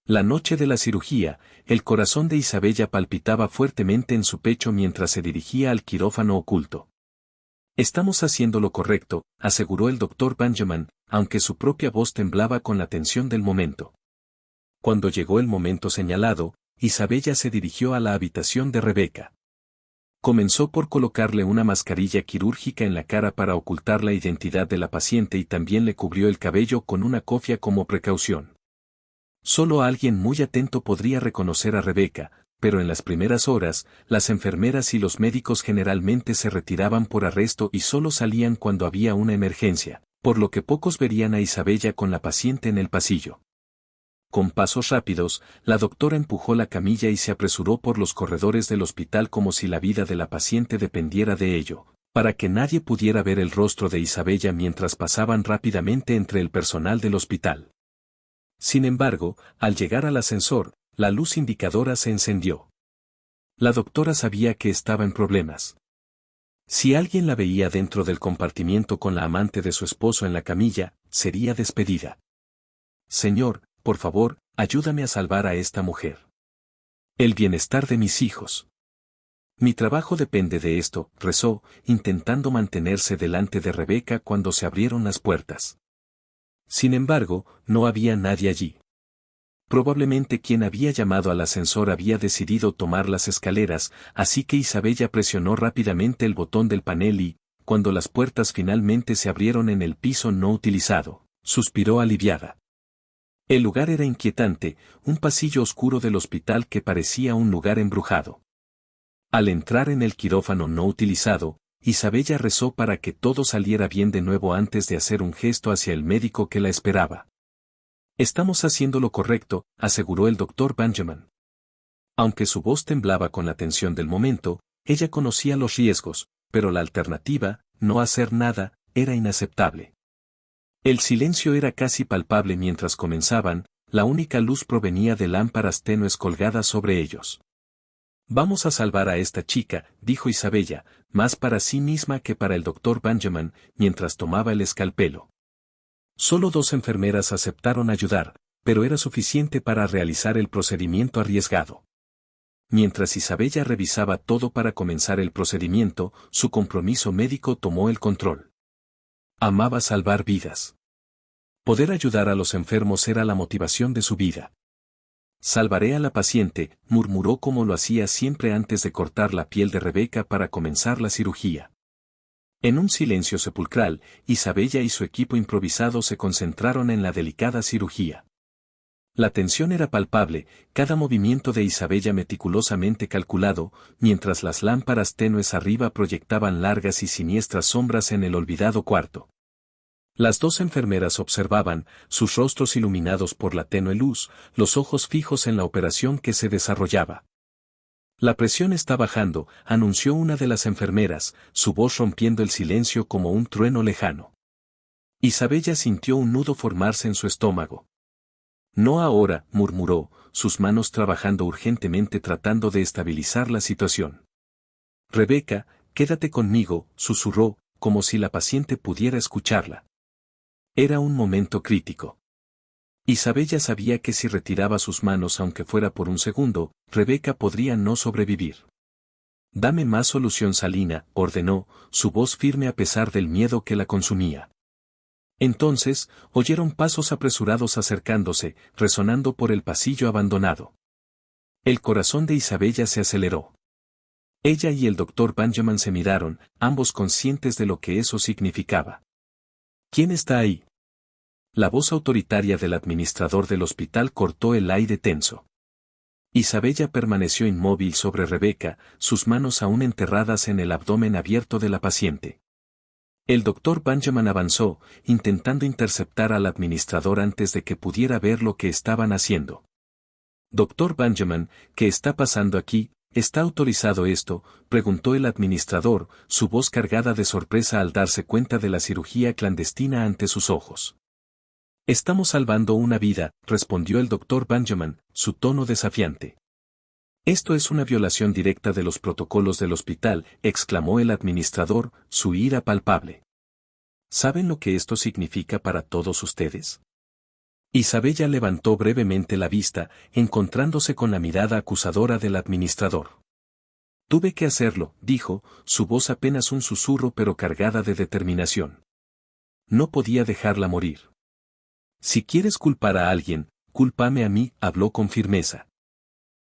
La noche de la cirugía, el corazón de Isabella palpitaba fuertemente en su pecho mientras se dirigía al quirófano oculto. Estamos haciendo lo correcto, aseguró el doctor Benjamin, aunque su propia voz temblaba con la tensión del momento. Cuando llegó el momento señalado, Isabella se dirigió a la habitación de Rebeca. Comenzó por colocarle una mascarilla quirúrgica en la cara para ocultar la identidad de la paciente y también le cubrió el cabello con una cofia como precaución. Solo alguien muy atento podría reconocer a Rebeca, pero en las primeras horas, las enfermeras y los médicos generalmente se retiraban por arresto y solo salían cuando había una emergencia, por lo que pocos verían a Isabella con la paciente en el pasillo. Con pasos rápidos, la doctora empujó la camilla y se apresuró por los corredores del hospital como si la vida de la paciente dependiera de ello, para que nadie pudiera ver el rostro de Isabella mientras pasaban rápidamente entre el personal del hospital. Sin embargo, al llegar al ascensor, la luz indicadora se encendió. La doctora sabía que estaba en problemas. Si alguien la veía dentro del compartimiento con la amante de su esposo en la camilla, sería despedida. Señor, por favor, ayúdame a salvar a esta mujer. El bienestar de mis hijos. Mi trabajo depende de esto, rezó, intentando mantenerse delante de Rebeca cuando se abrieron las puertas. Sin embargo, no había nadie allí. Probablemente quien había llamado al ascensor había decidido tomar las escaleras, así que Isabella presionó rápidamente el botón del panel y, cuando las puertas finalmente se abrieron en el piso no utilizado, suspiró aliviada. El lugar era inquietante, un pasillo oscuro del hospital que parecía un lugar embrujado. Al entrar en el quirófano no utilizado, Isabella rezó para que todo saliera bien de nuevo antes de hacer un gesto hacia el médico que la esperaba. Estamos haciendo lo correcto, aseguró el doctor Benjamin. Aunque su voz temblaba con la tensión del momento, ella conocía los riesgos, pero la alternativa, no hacer nada, era inaceptable. El silencio era casi palpable mientras comenzaban, la única luz provenía de lámparas tenues colgadas sobre ellos. Vamos a salvar a esta chica, dijo Isabella, más para sí misma que para el doctor Benjamin, mientras tomaba el escalpelo. Solo 2 enfermeras aceptaron ayudar, pero era suficiente para realizar el procedimiento arriesgado. Mientras Isabella revisaba todo para comenzar el procedimiento, su compromiso médico tomó el control. Amaba salvar vidas. Poder ayudar a los enfermos era la motivación de su vida. Salvaré a la paciente, murmuró como lo hacía siempre antes de cortar la piel de Rebeca para comenzar la cirugía. En un silencio sepulcral, Isabella y su equipo improvisado se concentraron en la delicada cirugía. La tensión era palpable, cada movimiento de Isabella meticulosamente calculado, mientras las lámparas tenues arriba proyectaban largas y siniestras sombras en el olvidado cuarto. Las 2 enfermeras observaban, sus rostros iluminados por la tenue luz, los ojos fijos en la operación que se desarrollaba. La presión está bajando, anunció una de las enfermeras, su voz rompiendo el silencio como un trueno lejano. Isabella sintió un nudo formarse en su estómago. No ahora, murmuró, sus manos trabajando urgentemente tratando de estabilizar la situación. Rebeca, quédate conmigo, susurró, como si la paciente pudiera escucharla. Era un momento crítico. Isabella sabía que si retiraba sus manos aunque fuera por un segundo, Rebeca podría no sobrevivir. Dame más solución salina, ordenó, su voz firme a pesar del miedo que la consumía. Entonces, oyeron pasos apresurados acercándose, resonando por el pasillo abandonado. El corazón de Isabella se aceleró. Ella y el doctor Benjamin se miraron, ambos conscientes de lo que eso significaba. ¿Quién está ahí? La voz autoritaria del administrador del hospital cortó el aire tenso. Isabella permaneció inmóvil sobre Rebeca, sus manos aún enterradas en el abdomen abierto de la paciente. El doctor Benjamin avanzó, intentando interceptar al administrador antes de que pudiera ver lo que estaban haciendo. Doctor Benjamin, ¿qué está pasando aquí? ¿Está autorizado esto?, preguntó el administrador, su voz cargada de sorpresa al darse cuenta de la cirugía clandestina ante sus ojos. Estamos salvando una vida, respondió el doctor Benjamin, su tono desafiante. Esto es una violación directa de los protocolos del hospital, exclamó el administrador, su ira palpable. ¿Saben lo que esto significa para todos ustedes? Isabella levantó brevemente la vista, encontrándose con la mirada acusadora del administrador. Tuve que hacerlo, dijo, su voz apenas un susurro pero cargada de determinación. No podía dejarla morir. Si quieres culpar a alguien, cúlpame a mí, habló con firmeza.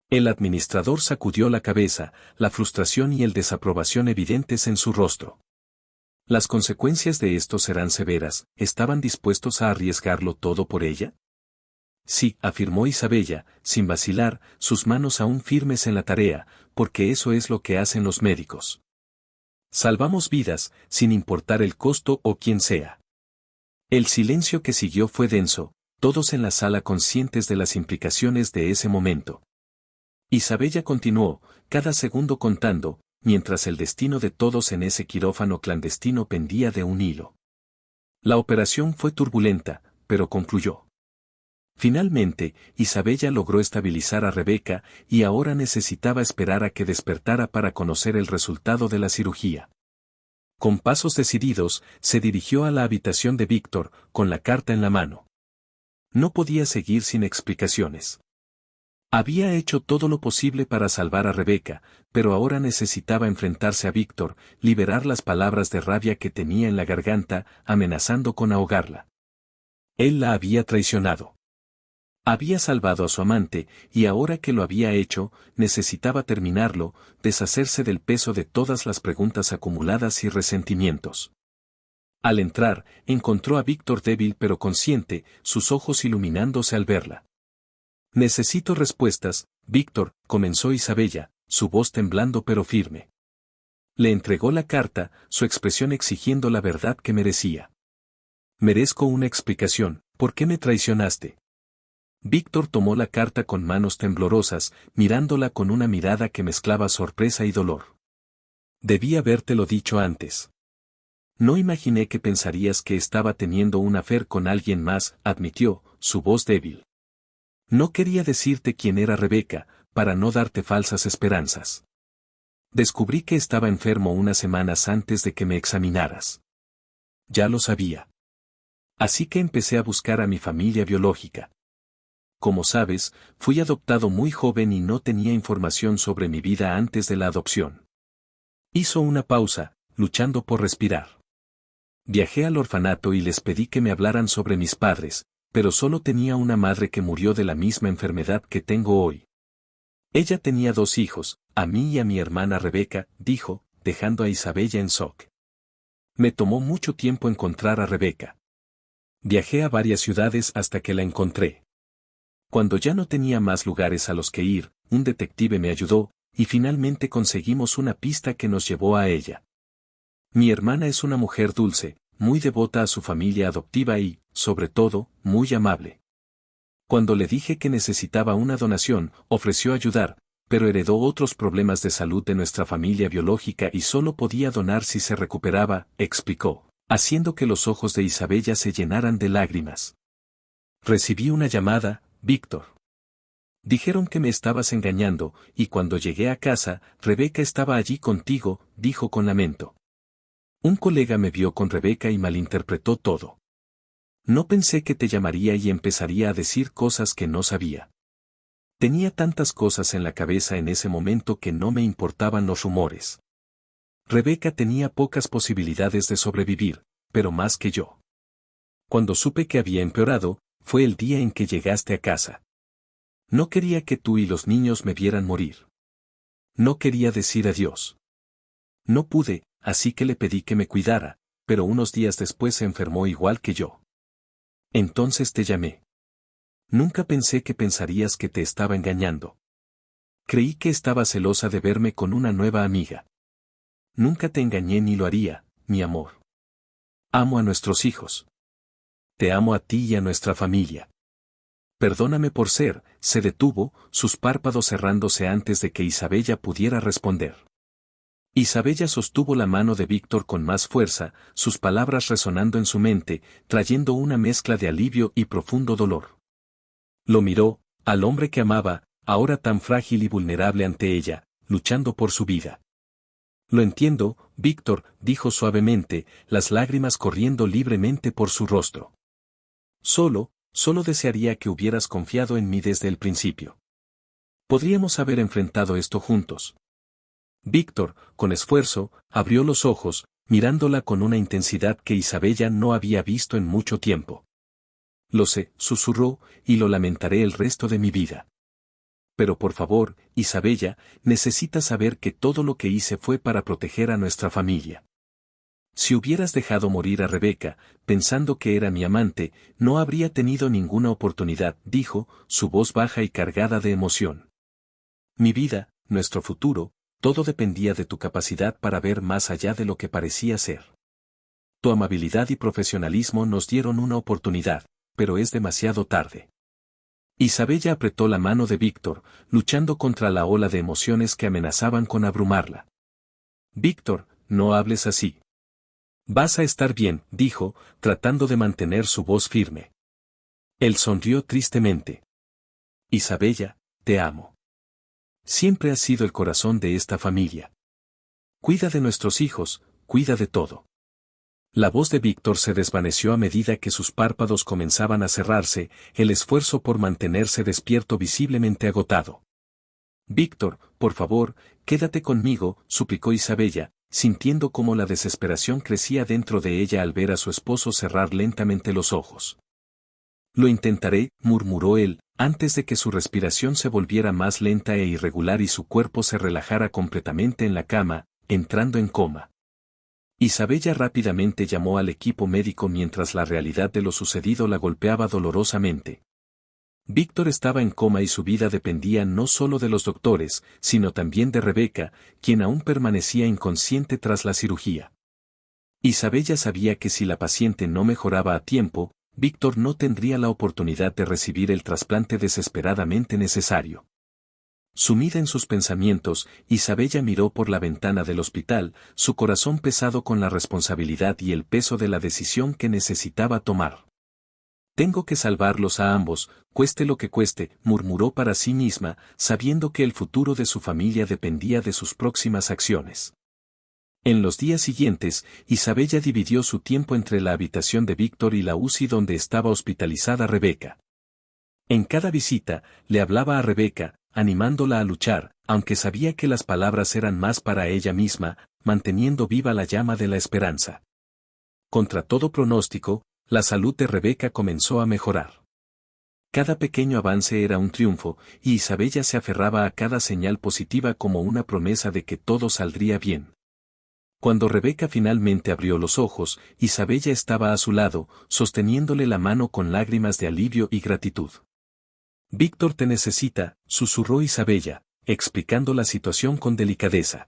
El administrador sacudió la cabeza, la frustración y el desaprobación evidentes en su rostro. Las consecuencias de esto serán severas, ¿estaban dispuestos a arriesgarlo todo por ella? Sí, afirmó Isabella, sin vacilar, sus manos aún firmes en la tarea, porque eso es lo que hacen los médicos. Salvamos vidas, sin importar el costo o quién sea. El silencio que siguió fue denso, todos en la sala conscientes de las implicaciones de ese momento. Isabella continuó, cada segundo contando, mientras el destino de todos en ese quirófano clandestino pendía de un hilo. La operación fue turbulenta, pero concluyó. Finalmente, Isabella logró estabilizar a Rebeca y ahora necesitaba esperar a que despertara para conocer el resultado de la cirugía. Con pasos decididos, se dirigió a la habitación de Víctor, con la carta en la mano. No podía seguir sin explicaciones. Había hecho todo lo posible para salvar a Rebeca, pero ahora necesitaba enfrentarse a Víctor, liberar las palabras de rabia que tenía en la garganta, amenazando con ahogarla. Él la había traicionado. Había salvado a su amante, y ahora que lo había hecho, necesitaba terminarlo, deshacerse del peso de todas las preguntas acumuladas y resentimientos. Al entrar, encontró a Víctor débil pero consciente, sus ojos iluminándose al verla. Necesito respuestas, Víctor, comenzó Isabella, su voz temblando pero firme. Le entregó la carta, su expresión exigiendo la verdad que merecía. Merezco una explicación, ¿por qué me traicionaste? Víctor tomó la carta con manos temblorosas, mirándola con una mirada que mezclaba sorpresa y dolor. Debí habértelo dicho antes. No imaginé que pensarías que estaba teniendo un affair con alguien más, admitió, su voz débil. No quería decirte quién era Rebeca, para no darte falsas esperanzas. Descubrí que estaba enfermo unas semanas antes de que me examinaras. Ya lo sabía. Así que empecé a buscar a mi familia biológica. Como sabes, fui adoptado muy joven y no tenía información sobre mi vida antes de la adopción. Hizo una pausa, luchando por respirar. Viajé al orfanato y les pedí que me hablaran sobre mis padres, pero solo tenía una madre que murió de la misma enfermedad que tengo hoy. Ella tenía 2 hijos, a mí y a mi hermana Rebeca, dijo, dejando a Isabella en shock. Me tomó mucho tiempo encontrar a Rebeca. Viajé a varias ciudades hasta que la encontré. Cuando ya no tenía más lugares a los que ir, un detective me ayudó, y finalmente conseguimos una pista que nos llevó a ella. Mi hermana es una mujer dulce, muy devota a su familia adoptiva y, sobre todo, muy amable. Cuando le dije que necesitaba una donación, ofreció ayudar, pero heredó otros problemas de salud de nuestra familia biológica y solo podía donar si se recuperaba, explicó, haciendo que los ojos de Isabella se llenaran de lágrimas. Recibí una llamada, Víctor. Dijeron que me estabas engañando, y cuando llegué a casa, Rebeca estaba allí contigo, dijo con lamento. Un colega me vio con Rebeca y malinterpretó todo. No pensé que te llamaría y empezaría a decir cosas que no sabía. Tenía tantas cosas en la cabeza en ese momento que no me importaban los rumores. Rebeca tenía pocas posibilidades de sobrevivir, pero más que yo. Cuando supe que había empeorado, fue el día en que llegaste a casa. No quería que tú y los niños me vieran morir. No quería decir adiós. No pude, así que le pedí que me cuidara, pero unos días después se enfermó igual que yo. Entonces te llamé. Nunca pensé que pensarías que te estaba engañando. Creí que estaba celosa de verme con una nueva amiga. Nunca te engañé ni lo haría, mi amor. Amo a nuestros hijos. Te amo a ti y a nuestra familia. Perdóname por ser, se detuvo, sus párpados cerrándose antes de que Isabella pudiera responder. Isabella sostuvo la mano de Víctor con más fuerza, sus palabras resonando en su mente, trayendo una mezcla de alivio y profundo dolor. Lo miró, al hombre que amaba, ahora tan frágil y vulnerable ante ella, luchando por su vida. Lo entiendo, Víctor, dijo suavemente, las lágrimas corriendo libremente por su rostro. Solo desearía que hubieras confiado en mí desde el principio. Podríamos haber enfrentado esto juntos. Víctor, con esfuerzo, abrió los ojos, mirándola con una intensidad que Isabella no había visto en mucho tiempo. Lo sé, susurró, y lo lamentaré el resto de mi vida. Pero por favor, Isabella, necesitas saber que todo lo que hice fue para proteger a nuestra familia. Si hubieras dejado morir a Rebeca, pensando que era mi amante, no habría tenido ninguna oportunidad, dijo, su voz baja y cargada de emoción. Mi vida, nuestro futuro, todo dependía de tu capacidad para ver más allá de lo que parecía ser. Tu amabilidad y profesionalismo nos dieron una oportunidad, pero es demasiado tarde. Isabella apretó la mano de Víctor, luchando contra la ola de emociones que amenazaban con abrumarla. Víctor, no hables así. Vas a estar bien, dijo, tratando de mantener su voz firme. Él sonrió tristemente. Isabella, te amo. Siempre has sido el corazón de esta familia. Cuida de nuestros hijos, cuida de todo. La voz de Víctor se desvaneció a medida que sus párpados comenzaban a cerrarse, el esfuerzo por mantenerse despierto visiblemente agotado. Víctor, por favor, quédate conmigo, suplicó Isabella, sintiendo cómo la desesperación crecía dentro de ella al ver a su esposo cerrar lentamente los ojos. Lo intentaré, murmuró él, antes de que su respiración se volviera más lenta e irregular y su cuerpo se relajara completamente en la cama, entrando en coma. Isabella rápidamente llamó al equipo médico mientras la realidad de lo sucedido la golpeaba dolorosamente. Víctor estaba en coma y su vida dependía no solo de los doctores, sino también de Rebeca, quien aún permanecía inconsciente tras la cirugía. Isabella sabía que si la paciente no mejoraba a tiempo, Víctor no tendría la oportunidad de recibir el trasplante desesperadamente necesario. Sumida en sus pensamientos, Isabella miró por la ventana del hospital, su corazón pesado con la responsabilidad y el peso de la decisión que necesitaba tomar. Tengo que salvarlos a ambos, cueste lo que cueste, murmuró para sí misma, sabiendo que el futuro de su familia dependía de sus próximas acciones. En los días siguientes, Isabella dividió su tiempo entre la habitación de Víctor y la UCI donde estaba hospitalizada Rebeca. En cada visita, le hablaba a Rebeca, animándola a luchar, aunque sabía que las palabras eran más para ella misma, manteniendo viva la llama de la esperanza. Contra todo pronóstico, la salud de Rebeca comenzó a mejorar. Cada pequeño avance era un triunfo, y Isabella se aferraba a cada señal positiva como una promesa de que todo saldría bien. Cuando Rebeca finalmente abrió los ojos, Isabella estaba a su lado, sosteniéndole la mano con lágrimas de alivio y gratitud. Víctor te necesita, susurró Isabella, explicando la situación con delicadeza.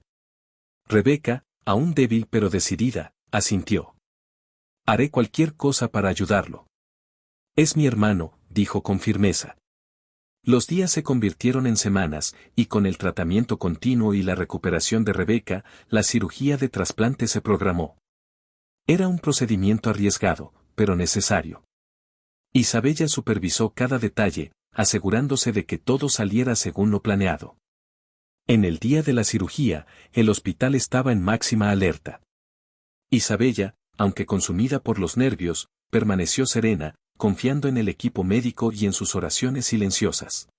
Rebeca, aún débil pero decidida, asintió. Haré cualquier cosa para ayudarlo. Es mi hermano, dijo con firmeza. Los días se convirtieron en semanas, y con el tratamiento continuo y la recuperación de Rebeca, la cirugía de trasplante se programó. Era un procedimiento arriesgado, pero necesario. Isabella supervisó cada detalle, asegurándose de que todo saliera según lo planeado. En el día de la cirugía, el hospital estaba en máxima alerta. Isabella, aunque consumida por los nervios, permaneció serena, confiando en el equipo médico y en sus oraciones silenciosas.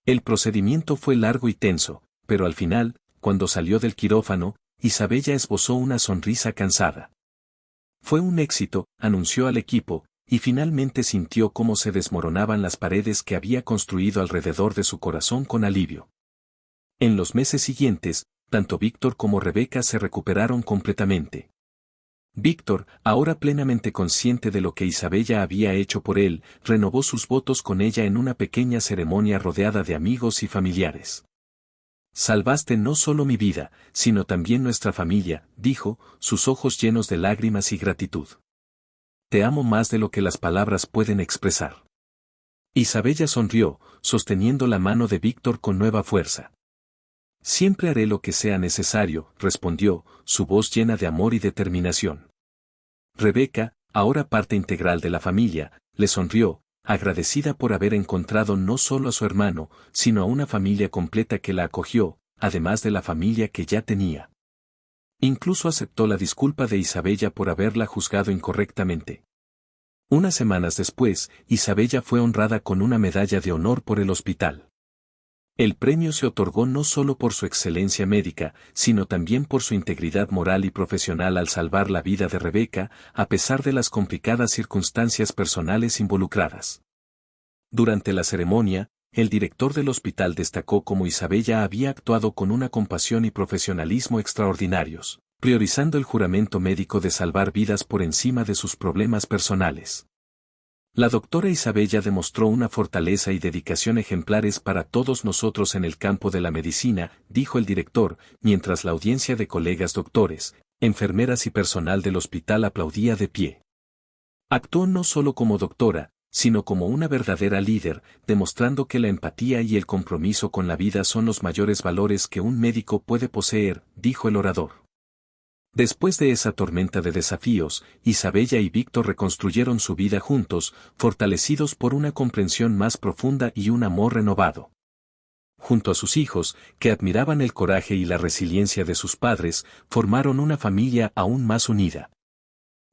El procedimiento fue largo y tenso, pero al final, cuando salió del quirófano, Isabella esbozó una sonrisa cansada. Fue un éxito, anunció al equipo, y finalmente sintió cómo se desmoronaban las paredes que había construido alrededor de su corazón con alivio. En los meses siguientes, tanto Víctor como Rebeca se recuperaron completamente. Víctor, ahora plenamente consciente de lo que Isabella había hecho por él, renovó sus votos con ella en una pequeña ceremonia rodeada de amigos y familiares. Salvaste no solo mi vida, sino también nuestra familia, dijo, sus ojos llenos de lágrimas y gratitud. Te amo más de lo que las palabras pueden expresar. Isabella sonrió, sosteniendo la mano de Víctor con nueva fuerza. Siempre haré lo que sea necesario, respondió, su voz llena de amor y determinación. Rebeca, ahora parte integral de la familia, le sonrió, agradecida por haber encontrado no solo a su hermano, sino a una familia completa que la acogió, además de la familia que ya tenía. Incluso aceptó la disculpa de Isabella por haberla juzgado incorrectamente. Unas semanas después, Isabella fue honrada con una medalla de honor por el hospital. El premio se otorgó no solo por su excelencia médica, sino también por su integridad moral y profesional al salvar la vida de Rebeca, a pesar de las complicadas circunstancias personales involucradas. Durante la ceremonia, el director del hospital destacó cómo Isabella había actuado con una compasión y profesionalismo extraordinarios, priorizando el juramento médico de salvar vidas por encima de sus problemas personales. La doctora Isabella demostró una fortaleza y dedicación ejemplares para todos nosotros en el campo de la medicina, dijo el director, mientras la audiencia de colegas doctores, enfermeras y personal del hospital aplaudía de pie. Actuó no solo como doctora, sino como una verdadera líder, demostrando que la empatía y el compromiso con la vida son los mayores valores que un médico puede poseer, dijo el orador. Después de esa tormenta de desafíos, Isabella y Víctor reconstruyeron su vida juntos, fortalecidos por una comprensión más profunda y un amor renovado. Junto a sus hijos, que admiraban el coraje y la resiliencia de sus padres, formaron una familia aún más unida.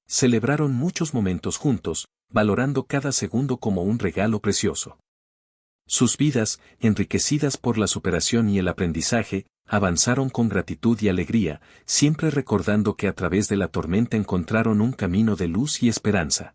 Celebraron muchos momentos juntos, valorando cada segundo como un regalo precioso. Sus vidas, enriquecidas por la superación y el aprendizaje, avanzaron con gratitud y alegría, siempre recordando que a través de la tormenta encontraron un camino de luz y esperanza.